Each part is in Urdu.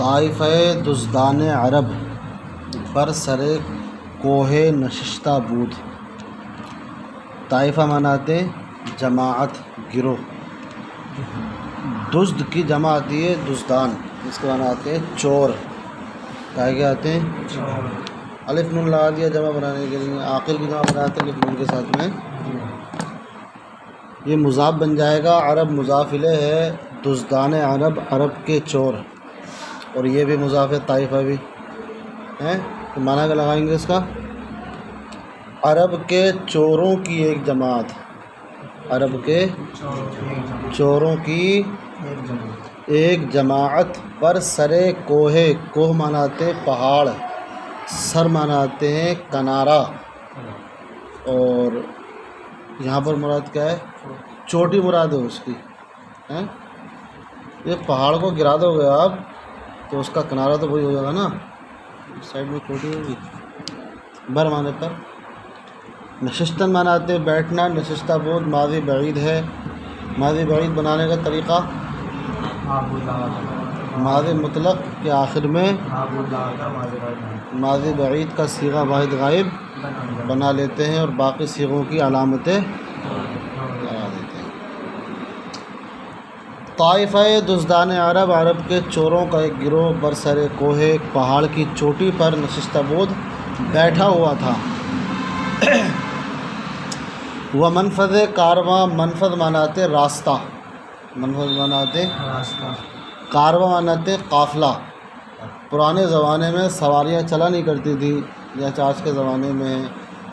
طائفہ دزدان عرب بر سر کوہ نشستہ بود۔ طائفہ مناتے جماعت، گروہ۔ دزد کی جمع آتی ہے دزدان، اس کے معنی آتے ہیں چور۔ کیا آتے ہیں؟ الف نون لگا دیا جمع بنانے کے لیے، عاقل کی جمع بناتے ہیں الف نون کے ساتھ میں۔ یہ مضاف بن جائے گا، عرب مضاف الیہ ہے، دزدان عرب عرب کے چور، اور یہ بھی مضاف ہے، طائفہ بھی ہے، تو معنی کیا لگائیں گے اس کا؟ عرب کے چوروں کی ایک جماعت، عرب کے چوروں کی ایک جماعت پر سرے کوہ، کوہ مناتے ہیں پہاڑ، سر مناتے ہیں کنارہ، اور یہاں پر مراد کیا ہے؟ چوٹی مراد ہے اس کی، یہ پہاڑ کو گرا دو گے آپ تو اس کا کنارہ تو وہی ہو جائے گا نا، سائڈ میں چوٹی ہوگی۔ بر معنی پر نشستن مناتے بیٹھنا، نشستہ بود ماضی بعید ہے، ماضی بعید بنانے کا طریقہ ماضی مطلق کے آخر میں ماضی بعید کا صیغہ واحد غائب بنا لیتے ہیں اور باقی صیغوں کی علامتیں لگا دیتے ہیں۔ طائفہ دزدان عرب عرب کے چوروں کا ایک گروہ برسر کوہ، ایک پہاڑ کی چوٹی پر نشستہ بود بیٹھا ہوا تھا۔ وہ منفذ کارواں، منفذ مناتے راستہ، منفذ مناتے راستہ، کارواں مناتے قافلہ۔ پرانے زمانے میں سواریاں چلا نہیں کرتی تھی جیسے آج کے زمانے میں ہے،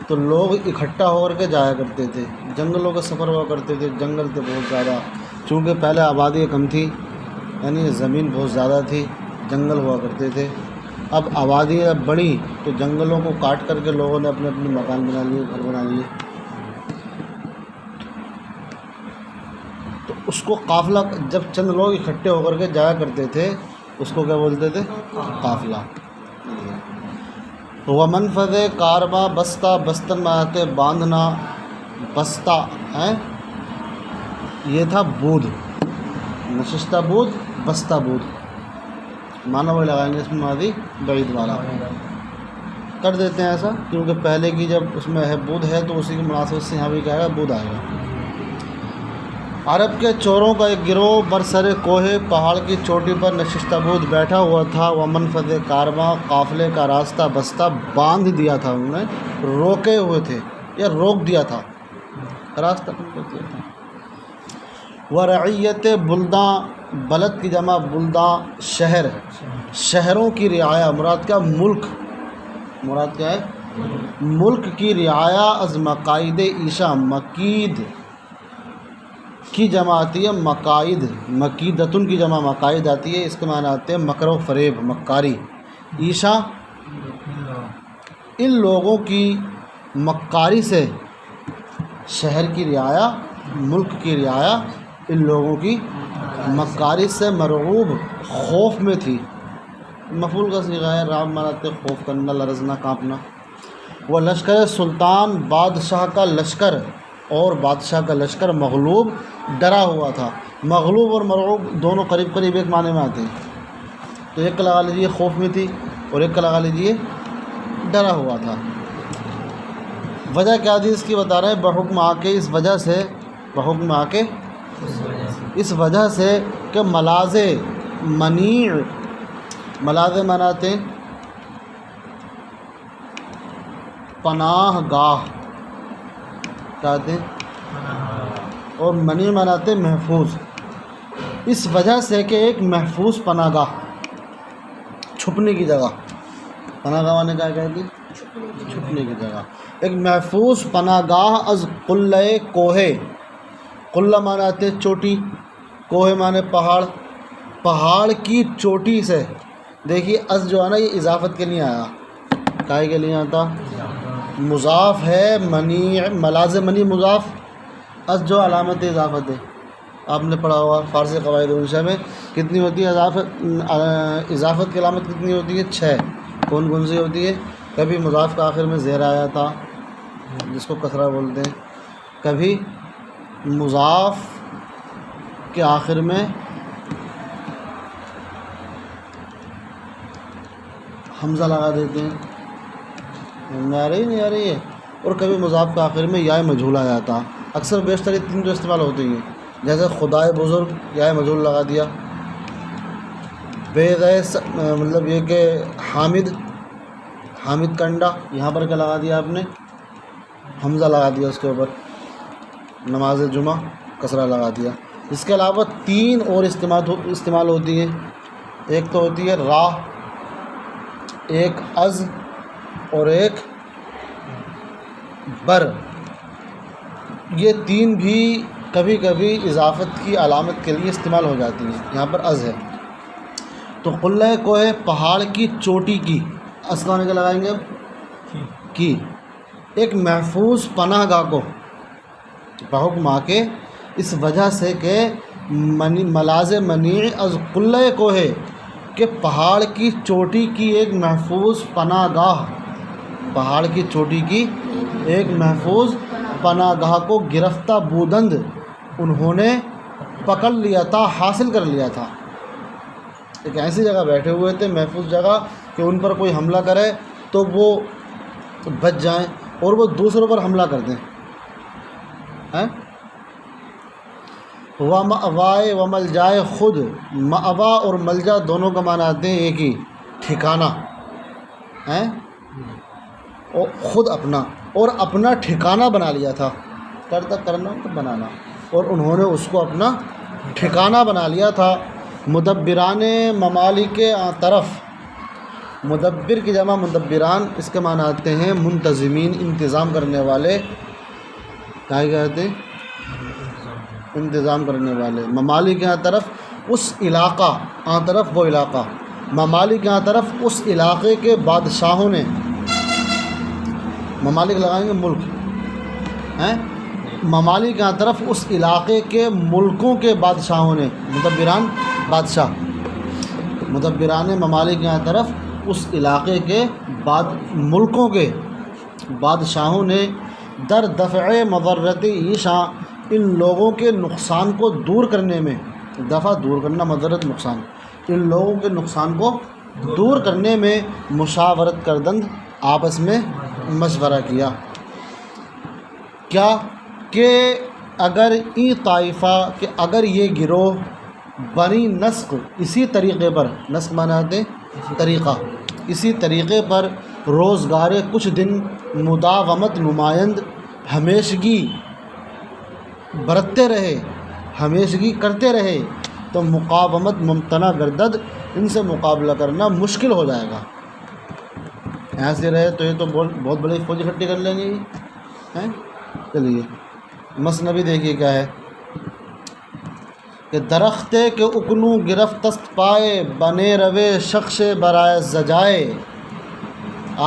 تو لوگ اکٹھا ہو کر کے جایا کرتے تھے، جنگلوں کا سفر ہوا کرتے تھے، جنگل تھے بہت زیادہ، چونکہ پہلے آبادی کم تھی، یعنی زمین بہت زیادہ تھی، جنگل ہوا کرتے تھے۔ اب آبادی جب بڑھی تو جنگلوں کو کاٹ کر کے لوگوں نے اپنے اپنے مکان بنا لیے، گھر بنا لیے، تو اس کو قافلہ، جب چند لوگ اکٹھے ہو کر کے جایا کرتے تھے اس کو کیا بولتے تھے؟ قافلہ۔ وہ منفذ کارواں بستہ، بستن مناتے باندھنا، بستہ ہے، یہ تھا بود، نشستہ بود، بستہ بود، معنی وہی لگائیں گے اس میں ماضی بعید والا کر دیتے ہیں ایسا، کیونکہ پہلے کی جب اس میں ہے بود ہے تو اسی کی مناسبت سے یہاں بھی کیا ہے؟ بود آئے گا۔ عرب کے چوروں کا ایک گروہ برسر کوہ، پہاڑ کی چوٹی پر نشستہ بود بیٹھا ہوا تھا۔ وہ منفذ کارواں، قافلے کا راستہ، بستہ باندھ دیا تھا، انہوں نے روکے ہوئے تھے یا روک دیا تھا، راستہ روک دیا تھا۔ وہ رعیت بلداں، بلد کی جمع بلداں شہر، شہروں کی رعایا، مراد کیا؟ ملک، مراد کیا ہے؟ ملک کی رعایا، از مقاید عیشا، مقید کی جمع آتی ہے مقائد، مقیدتن کی جمع مقائد آتی ہے، اس کے معنی آتے ہیں مکر و فریب، مکاری۔ عیشا ان لوگوں کی مکاری سے، شہر کی رعایا، ملک کی رعایا ان لوگوں کی مکاری سے مرعوب، خوف میں تھی، مفعول کا صیغہ ہے، رعب مناتے خوف کرنا، لرزنا، کانپنا۔ وہ لشکر سلطان، بادشاہ کا لشکر، اور بادشاہ کا لشکر مغلوب، ڈرا ہوا تھا۔ مغلوب اور مرعوب دونوں قریب قریب ایک معنی میں آتے ہیں، تو ایک کا لگا لیجیے خوف میں تھی اور ایک کا لگا لیجیے ڈرا ہوا تھا۔ وجہ کیا تھی اس کی بتا رہے ہیں، بحکم آ کے، اس وجہ سے، بحکم آ کے اس وجہ سے کہ ملاذ منیع، ملاذ مناتے پناہ گاہ کہتے ہیں، اور منی مناتے محفوظ، اس وجہ سے کہ ایک محفوظ پناہ گاہ، چھپنے کی جگہ، پناہ گاہ نے کیا کہتی؟ چھپنے کی جگہ، ایک محفوظ پناہ گاہ، از قلہ کوہ، قلہ مناتے چوٹی، کوہ مانے پہاڑ، پہاڑ کی چوٹی سے، دیکھیے از جو ہے نا یہ اضافت کے لیے آیا، کائے کے لیے آتا؟ مضاف ہے، منی ملاز منی مضاف، از جو علامت اضافت ہے، آپ نے پڑھا ہوا فارسی قواعد انشاء میں کتنی ہوتی ہے اضافت کی علامت کتنی ہوتی ہے؟ 6۔ کون کون سی ہوتی ہے؟ کبھی مضاف کا آخر میں زیر آیا تھا جس کو کسرہ بولتے ہیں، کبھی مضاف کے آخر میں حمزہ لگا دیتے ہیں. آ رہی نہیں آ رہی ہے. اور کبھی مضاف کے آخر میں یا مجہول آ جاتا. اکثر بیشتر یہ تین جو استعمال ہوتے ہیں، جیسے خدائے بزرگ یا مجہول لگا دیا، بے مطلب یہ کہ حامد کنڈا، یہاں پر کیا لگا دیا آپ نے؟ حمزہ لگا دیا اس کے اوپر. نماز جمعہ کسرہ لگا دیا. اس کے علاوہ تین اور استعمال ہوتی ہیں. ایک تو ہوتی ہے راہ، ایک از، اور ایک بر. یہ تین بھی کبھی کبھی اضافت کی علامت کے لیے استعمال ہو جاتی ہیں. یہاں پر از ہے تو قلعہ کوہ پہاڑ کی چوٹی کی، اصل میں کیا لگائیں گے اب؟ کی. ایک محفوظ پناہ گاہ کو بحکم آ کے، اس وجہ سے کہ ملاز منیع از قلعہ کوہ، کہ پہاڑ کی چوٹی کی ایک محفوظ پناہ گاہ، پہاڑ کی چوٹی کی ایک محفوظ پناہ گاہ کو گرفتہ بودند انہوں نے پکڑ لیا تھا، حاصل کر لیا تھا. ایک ایسی جگہ بیٹھے ہوئے تھے، محفوظ جگہ، کہ ان پر کوئی حملہ کرے تو وہ بچ جائیں اور وہ دوسروں پر حملہ کر دیں. وَمَأْوَائے وَمَلْجَائے، خود مأوا اور ملجا دونوں کا معنی آتے ہیں ایک ہی، ٹھکانہ. اور خود اپنا، اور اپنا ٹھکانہ بنا لیا تھا. کرنا تو بنانا، اور انہوں نے اس کو اپنا ٹھکانہ بنا لیا تھا. مدبران ممالک طرف، مدبر کی جمع مدبران، اس کے معنی آتے ہیں منتظمین، انتظام کرنے والے. کیا کہتے ہیں؟ انتظام کرنے والے. ممالک یہاں طرف اس علاقہ، طرف وہ علاقہ، ممالک یہاں طرف اس علاقے کے بادشاہوں نے، ممالک لگائیں گے ملک، ممالک یہاں طرف اس علاقے کے ملکوں کے بادشاہوں نے، مدبران بادشاہ، مدبران ممالک یہاں طرف اس علاقے کے ملکوں کے بادشاہوں نے در دفع مضرت ایشاں، ان لوگوں کے نقصان کو دور کرنے میں، دفع دور کرنا، مضرت نقصان، ان لوگوں کے نقصان کو دور کرنے میں مشاورت کردند، آپس میں مشورہ کیا. کیا کہ اگر ای طائفہ، کہ اگر یہ گروہ بنی نسق، اسی طریقے پر، نسق معنی آتے طریقہ، اسی طریقے پر روزگار کچھ دن مداومت نمائند، ہمیشگی برتتے رہے، ہمیشگی کرتے رہے، تو مقاومت ممتنع گردد، ان سے مقابلہ کرنا مشکل ہو جائے گا. ایسے رہے تو یہ تو بہت بڑی فوج اکٹھی کر لیں گے. چلیے مثنوی دیکھیے کیا ہے کہ درختے کے اکنو گرفتست پائے، بنے روے شخص برائے زجائے.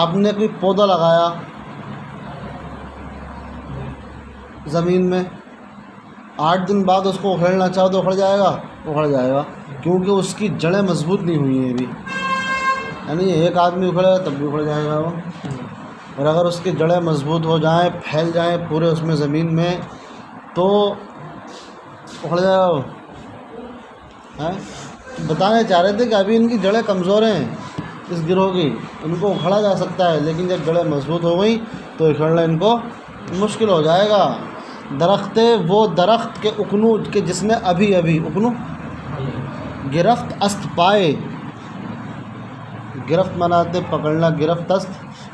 آپ نے کوئی پودا لگایا زمین میں، 8 دن بعد اس کو اکھیڑنا چاہو تو اکھڑ جائے گا؟ اکھڑ جائے گا، کیونکہ اس کی جڑیں مضبوط نہیں ہوئی ہیں ابھی. یعنی ایک آدمی اکھڑے گا تب بھی اکھڑ جائے گا وہ. اور اگر اس کی جڑیں مضبوط ہو جائیں، پھیل جائیں پورے اس میں زمین میں، تو اکھڑ جائے گا وہ. بتانے چاہ رہے تھے کہ ابھی ان کی جڑیں کمزور ہیں اس گروہ کی، ان کو اکھڑا جا سکتا ہے، لیکن جب جڑیں مضبوط ہو گئیں تو اکھڑنا ان کو مشکل ہو جائے گا. درخت، وہ درخت کے اکنو، کہ جس نے ابھی اکنو گرفت است پائے، گرفت مناتے پکڑنا، گرفت است.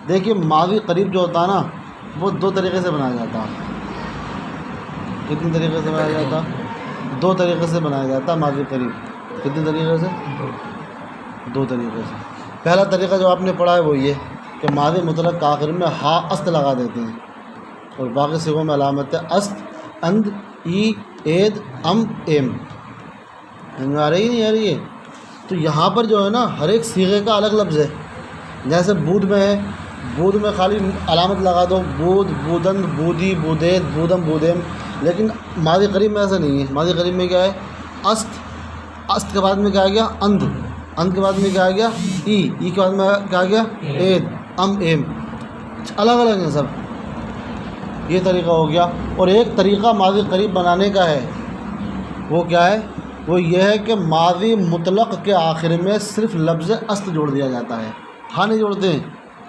دیکھیے ماضی قریب جو ہوتا ہے نا، وہ 2 طریقے سے بنایا جاتا. کتنے طریقے سے بنایا جاتا؟ 2 طریقے سے بنایا جاتا ماضی قریب. کتنے طریقے سے؟ 2 طریقے سے. پہلا طریقہ جو آپ نے پڑھا ہے وہ یہ کہ ماضی مطلق کے آخر میں ہا است لگا دیتے ہیں، اور باقی صیغوں میں علامت ہے است، اند، ای، اید، ام، ایم. آ رہی نہیں آ رہی ہے؟ تو یہاں پر جو ہے نا ہر ایک صیغے کا الگ لفظ ہے. جیسے بود میں ہے، بود میں خالی علامت لگا دو، بود، بودند، بودی، بودید، بودم، بودیم. لیکن ماضی قریب میں ایسا نہیں ہے. ماضی قریب میں کیا ہے؟ است، است کے بعد میں کیا آ گیا؟ اند، اند کے بعد میں کیا آ گیا؟ ای، ای کے بعد میں کیا آ گیا؟ اید، ام، ایم. الگ الگ ہیں سب. یہ طریقہ ہو گیا. اور ایک طریقہ ماضی قریب بنانے کا ہے، وہ کیا ہے؟ وہ یہ ہے کہ ماضی مطلق کے آخر میں صرف لفظ است جوڑ دیا جاتا ہے. ہاں نہیں جوڑتے ہیں،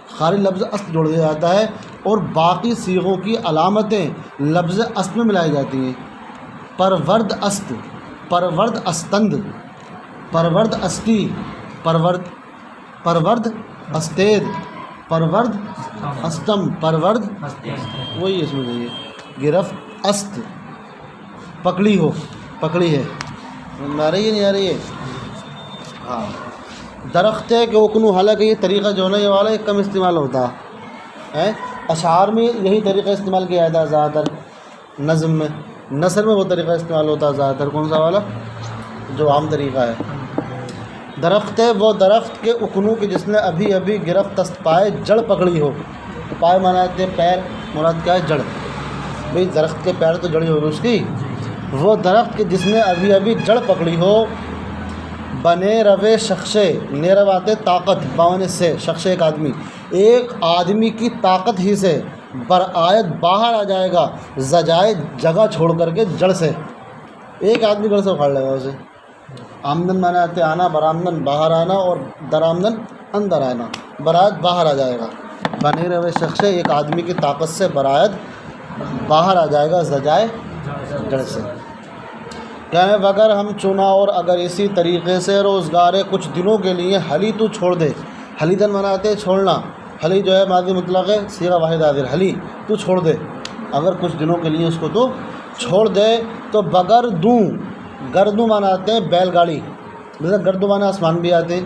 خالی لفظ است جوڑ دیا جاتا ہے اور باقی صیغوں کی علامتیں لفظ است میں ملائی جاتی ہیں۔ پرورد است، پرورد استند، پرورد استی، پرورد استید، پرورد استم، پرورد وہی اس میں چاہیے گرفت است، پکڑی ہو، پکڑی ہے، آ رہی ہے نہیں آ رہی ہے؟ ہاں درخت ہے کہ اکنو، حالانکہ یہ طریقہ جو ہے نا یہ والا یہ کم استعمال ہوتا ہے، اشعار میں یہی طریقہ استعمال کیا جاتا ہے زیادہ تر، نظم میں، نثر میں وہ طریقہ استعمال ہوتا ہے زیادہ تر، کون سا والا جو عام طریقہ ہے۔ درخت ہے وہ درخت کے اکنو کے جس نے ابھی ابھی گرفت است پائے جڑ پکڑی ہو، تو پائے معنی پیر، مراد کیا ہے جڑ، بھئی درخت کے پیر تو جڑی ہوگی اس کی، وہ درخت کے جس نے ابھی ابھی جڑ پکڑی ہو، بنے روے شخصے، نیرو آتے طاقت، باون سے شخص ایک آدمی، ایک آدمی کی طاقت ہی سے برآیت باہر آ جائے گا، زجائے جگہ چھوڑ کر کے جڑ سے، ایک آدمی جڑ سے اکھاڑ لے گا اسے۔ آمدن مانے آتے آنا، برآمدن باہر آنا، اور درآمدن اندر آنا، برآیت باہر آ جائے گا، بنے روے شخص ایک آدمی کی طاقت سے برآیت باہر آ جائے گا، زجائے جڑ سے۔ کہنے اگر ہم چنا اور اگر اسی طریقے سے روزگارے کچھ دنوں کے لیے حلی تو چھوڑ دے، حلیدن مناتے چھوڑنا، حلی جو ہے ماضی مطلق ہے، صیغہ واحد حاضر، حلی تو چھوڑ دے، اگر کچھ دنوں کے لیے اس کو تو چھوڑ دے، تو بگر دوں، گردوں مانا آتے ہیں بیل گاڑی، جیسے گردوں مانا آسمان بھی آتے ہیں،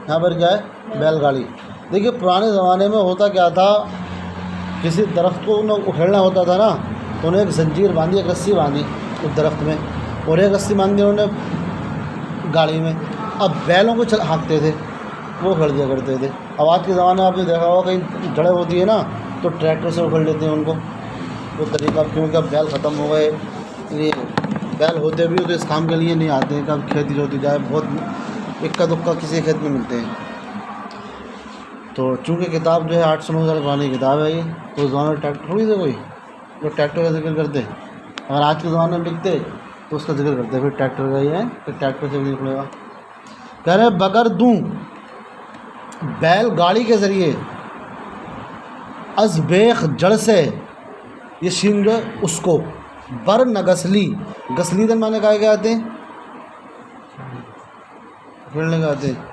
یہاں پر کیا ہے بیل گاڑی۔ دیکھیے پرانے زمانے میں ہوتا کیا تھا، کسی درخت کو انہیں اکھیڑنا ہوتا تھا نا، تو انہیں ایک زنجیر باندھی، ایک رسی باندھی اس درخت میں، اور ایک رسی باندھی انہوں نے گاڑی میں، اب بیلوں کو ہانکتے تھے، وہ اکھڑ دیا کرتے تھے۔ اب آج کے زمانے میں آپ نے دیکھا ہوگا کہیں جڑیں ہوتی ہے نا تو ٹریکٹر سے اکھڑ لیتے ہیں ان کو، وہ طریقہ، کیونکہ اب بیل ختم ہو گئے، یہ بیل ہوتے بھی تو اس کام کے لیے نہیں آتے ہیں کہ اب کھیتی جوتی جائے، بہت اکا دکا کسی کھیت میں ملتے ہیں۔ تو چونکہ کتاب جو ہے 800-900 سال پرانی کتاب ہے یہ، تو اس زمانے میں ٹریکٹر تھوڑی تھے کوئی جو ٹریکٹر کا ذکر کرتے، اگر آج کے زمانے میں لکھتے تو اس کا ذکر کرتے، پھر ٹریکٹر کا ہی ہے، پھر ٹریکٹر سے بھی نہیں پڑے گا۔ کہہ رہے بگر دوں بیل گاڑی کے ذریعے، از بیخ جڑ سے، یہ شین جو ہے اس کو، بر نگسلی، گسلی دن مانے کہا گیا آتے ہیں پھیڑنے کا آتے ہیں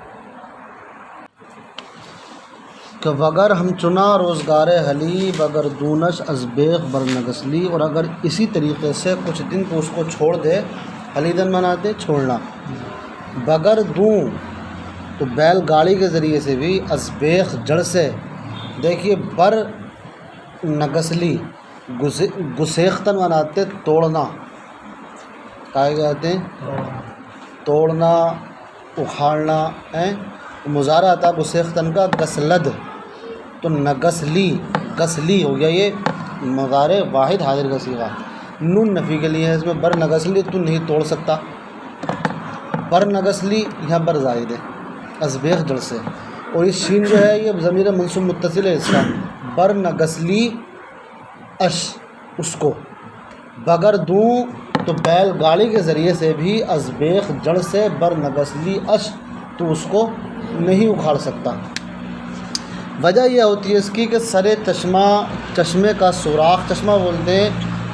کہ وگر ہم چنا روزگار حلی بگر دونش از بیخ بر نگسلی، اور اگر اسی طریقے سے کچھ دن کو اس کو چھوڑ دے، حلی دن مناتے چھوڑنا، بگر دوں تو بیل گاڑی کے ذریعے سے بھی، از بیخ جڑ سے، دیکھیے بر نگسلی، گسیختن مناتے توڑنا، کہا جاتے ہیں توڑنا، اکھاڑنا، مظاہرہ آتا گسیختن کا گسلد، تو نگسلی، گسلی ہو گیا یہ مضارع واحد حاضر کا صیغہ، نون نفی کے لیے ہے اس میں، بر نگسلی تو نہیں توڑ سکتا، بر نگسلی یہاں بر زائد ہے، ازبیخ جڑ سے، اور یہ شین جو ہے یہ ضمیر منصوب متصل ہے اس کا، بر نگسلی اش، اس کو، بگر دوں تو بیل گاڑی کے ذریعے سے بھی، ازبیخ جڑ سے، بر نگسلی اش تو اس کو نہیں اکھاڑ سکتا۔ وجہ یہ ہوتی ہے اس کی کہ سر چشمے کا سوراخ، چشمہ بولتے ہیں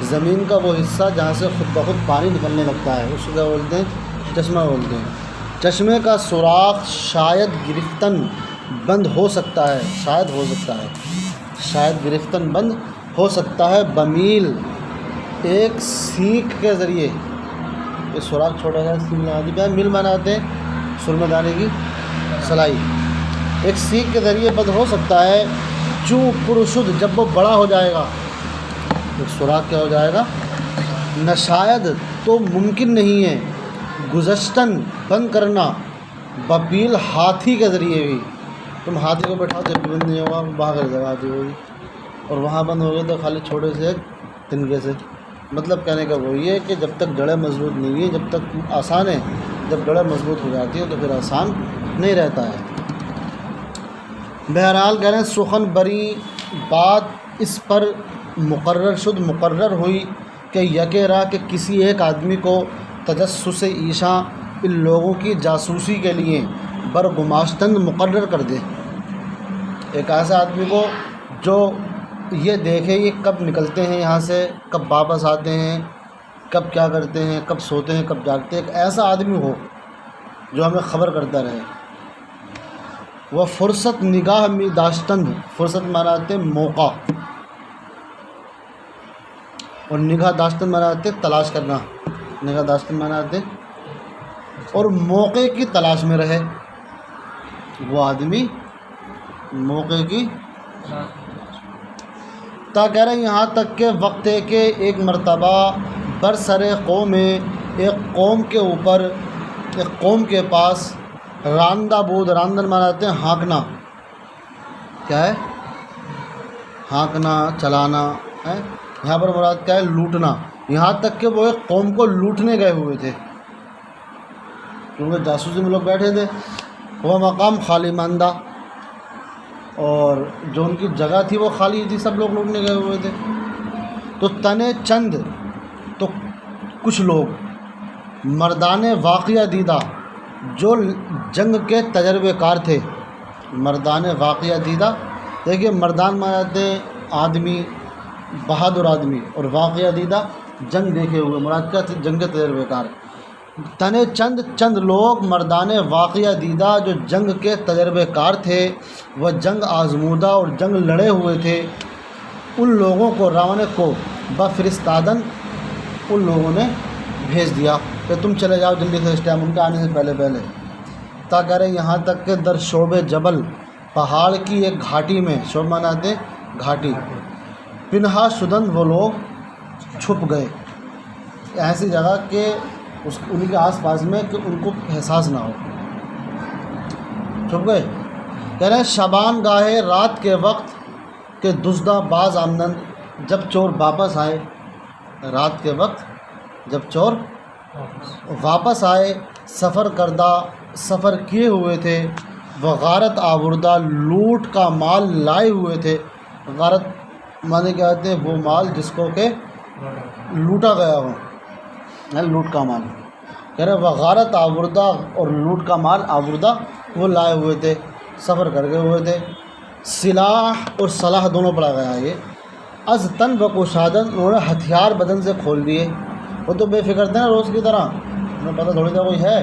زمین کا وہ حصہ جہاں سے خود بخود پانی نکلنے لگتا ہے، اس کو کیا بولتے ہیں چشمہ بولتے ہیں۔ چشمے کا سوراخ شاید گرفتن بند ہو سکتا ہے، شاید ہو سکتا ہے، شاید گرفتن بند ہو سکتا ہے، بمیل ایک سینک کے ذریعے، یہ سوراخ چھوڑا گیا سینک لگا دی گیا، مل مناتے ہیں سرمے دانے کی سلائی، ایک سینک کے ذریعے بند ہو سکتا ہے، چوں پرشد جب وہ بڑا ہو جائے گا، ایک سوراخ کیا ہو جائے گا، نہ شاید تو ممکن نہیں ہے، گزشتن بند کرنا، بپیل ہاتھی کے ذریعے بھی، تم ہاتھی کو بیٹھاؤ جب بھی بند نہیں ہوگا باہر کر جائے گا ہاتھی کو بھی، اور وہاں بند ہو گیا تو خالی چھوٹے سے تنکے سے، مطلب کہنے کا وہی ہے کہ جب تک جڑیں مضبوط نہیں ہیں، جب تک آسان ہے، جب جڑیں مضبوط ہو جاتی ہیں تو پھر آسان نہیں رہتا ہے۔ بہرحال کہہ رہے ہیں سخن بری بات اس پر مقرر شد، مقرر ہوئی کہ یکے راہ کہ کسی ایک آدمی کو تجسس عیشاں، ان لوگوں کی جاسوسی کے لیے برگماشتند مقرر کر دے، ایک ایسا آدمی کو جو یہ دیکھے یہ کب نکلتے ہیں یہاں سے، کب واپس آتے ہیں، کب کیا کرتے ہیں، کب سوتے ہیں، کب جاگتے ہیں، ایک ایسا آدمی ہو جو ہمیں خبر کرتا رہے۔ وہ فرصت نگاہ می داشتن، فرصت مانا آتے ہیں موقع، اور نگاہ داشتن مانا آتے ہیں تلاش کرنا، نگاہ داشتن مانا آتے ہیں اور موقع کی تلاش میں رہے وہ آدمی، موقع کی تا کہہ رہے ہیں یہاں تک کہ وقت ہے کہ ایک مرتبہ برسر قوم، ایک قوم کے اوپر، ایک قوم کے پاس راندہ بود، راندن ماناتے ہیں ہانکنا، کیا ہے ہانکنا، چلانا ہے، یہاں پر مراد کیا ہے لوٹنا، یہاں تک کہ وہ ایک قوم کو لوٹنے گئے ہوئے تھے کیونکہ جاسوسی میں لوگ بیٹھے تھے، وہ مقام خالی ماندہ اور جو ان کی جگہ تھی وہ خالی تھی، سب لوگ لوٹنے گئے ہوئے تھے۔ تو تنے چند، تو کچھ لوگ مردان واقعہ دیدہ جو جنگ کے تجربے کار تھے، مردان واقعہ دیدہ، دیکھیے مردان مانتے ہیں آدمی، بہادر آدمی، اور واقعہ دیدہ جنگ دیکھے ہوئے، مراد کیا تھے جنگ کے تجربے کار۔ تنے چند لوگ مردان واقعہ دیدہ جو جنگ کے تجربے کار تھے، وہ جنگ آزمودہ اور جنگ لڑے ہوئے تھے، ان لوگوں کو راونے کو بفرستادن، ان لوگوں نے بھیج دیا کہ تم چلے جاؤ جلدی سے اس ٹائم، ان کے آنے سے پہلے تاکہ رہے یہاں تک کہ در شعب جبل، پہاڑ کی ایک گھاٹی میں، شعب ماناتے گھاٹی، پنہا شدن وہ لوگ چھپ گئے، ایسی جگہ کہ ان کے آس پاس میں کہ ان کو احساس نہ ہو، چھپ گئے۔ کہہ رہے ہیں شبان گاہے رات کے وقت کہ دزدہ باز آمدن، جب چور واپس آئے، رات کے وقت جب چور واپس آئے، سفر کردہ، سفر کیے ہوئے تھے، وہ غارت آوردہ، لوٹ کا مال لائے ہوئے تھے، غارت مانے کیا ہوتے ہیں وہ مال جس کو کہ لوٹا گیا ہو، لوٹ کا مال، کہہ رہے وہ غارت آوردہ اور لوٹ کا مال آوردہ وہ لائے ہوئے تھے، سفر کر گئے ہوئے تھے۔ سلاح اور صلاح دونوں پڑھا گیا ہے یہ۔ از تن بکشادن، انہوں نے ہتھیار بدن سے کھول دیے، وہ تو بے فکر تھے نا روز کی طرح، انہیں پتہ تھوڑی تھا کوئی ہے،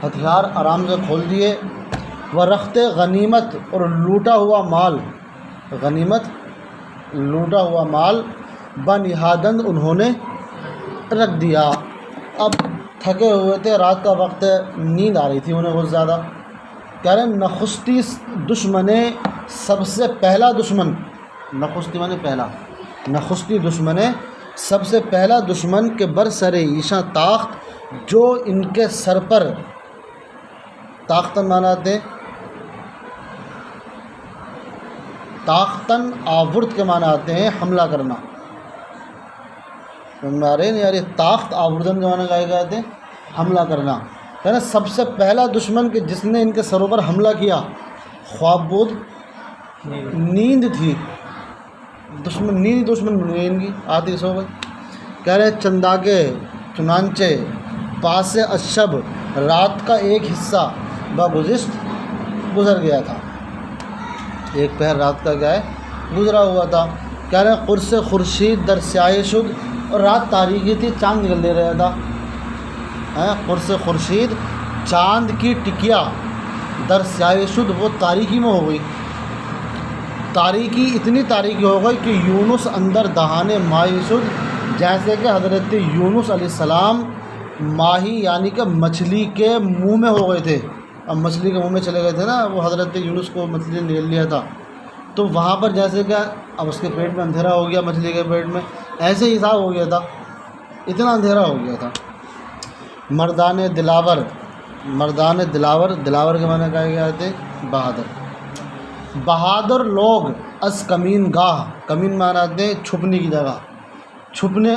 ہتھیار آرام سے کھول دیے۔ وہ رخت غنیمت اور لوٹا ہوا مال، غنیمت لوٹا ہوا مال، بنہادند انہوں نے رکھ دیا۔ اب تھکے ہوئے تھے، رات کا وقت، نیند آ رہی تھی انہیں بہت زیادہ۔ کہہ رہے ہیں نخستی دشمن، سب سے پہلا دشمن، نخستی مانے پہلا، نخستی دشمن، سب سے پہلا دشمن کے برسر ایشاں تاخت، جو ان کے سر پر، تاختن ماناتے تاختن آورد کے معنی آتے ہیں حملہ کرنا، نہیں یار یہ تاخت آوردن کے معنی کہے جاتے ہیں حملہ کرنا۔ ہے نا سب سے پہلا دشمن کہ جس نے ان کے سروں پر حملہ کیا، خواب بود، نیند تھی، دشمن نیند، دشمن بن گئی ان کی، آتی سو گئی۔ کہہ رہے چندا کے چنانچہ پاس اشب، رات کا ایک حصہ بگزشت گزر گیا تھا، ایک پہر رات کا کیا ہے گزرا ہوا تھا۔ کہہ رہے قرص خورشید در سیاہ شد، اور رات تاریخی تھی، چاند نکل دے رہا تھا، قرص خورشید چاند کی ٹکیا در سیاہ شد، وہ تاریکی میں ہو گئی، تاریکی اتنی تاریکی ہو گئی کہ یونس اندر دہانے ماہی شد، جیسے کہ حضرت یونس علیہ السلام ماہی یعنی کہ مچھلی کے منہ میں ہو گئے تھے، اب مچھلی کے منہ میں چلے گئے تھے نا، وہ حضرت یونس کو مچھلی نکل لیا تھا، تو وہاں پر جیسے کہ اب اس کے پیٹ میں اندھیرا ہو گیا، مچھلی کے پیٹ میں ایسے ہی حساب ہو گیا تھا، اتنا اندھیرا ہو گیا تھا۔ مردان دلاور، مردان دلاور، دلاور کے معنی کہے گئے تھے بہادر، بہادر لوگ از کمین گاہ، کمین معنی آتے ہیں چھپنے کی جگہ، چھپنے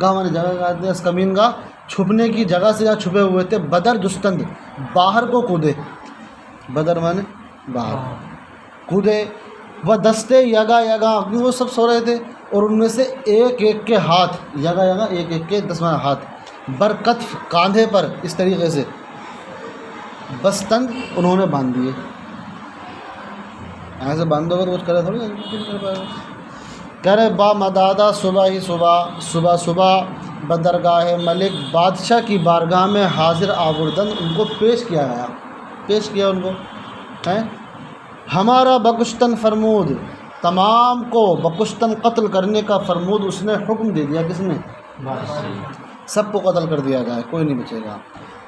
گاہ معنی جگہ کہتے ہیں، از کمین گاہ چھپنے کی جگہ سے جہاں چھپے ہوئے تھے، بدر جستند، باہر کو کودے، بدر معنی باہر کودے، وہ دستے یگا یگا، کیونکہ وہ سب سو رہے تھے، اور ان میں سے ایک ایک کے ہاتھ، یگا یگا ایک ایک کے 10 ہاتھ، برکتف کاندھے پر، اس طریقے سے بستند انہوں نے باندھ دیے، ایسے بند ہوگا تو کچھ کرے تھوڑی کہہ رہے با مدادہ صبح ہی صبح صبح بدرگاہ ملک بادشاہ کی بارگاہ میں حاضر آوردن ان کو پیش کیا گیا، پیش کیا ان کو ہیں ہمارا بکشتن فرمود، تمام کو بکشتن قتل کرنے کا فرمود اس نے حکم دے دیا، کس نے؟ سب کو قتل کر دیا جائے، کوئی نہیں بچے گا۔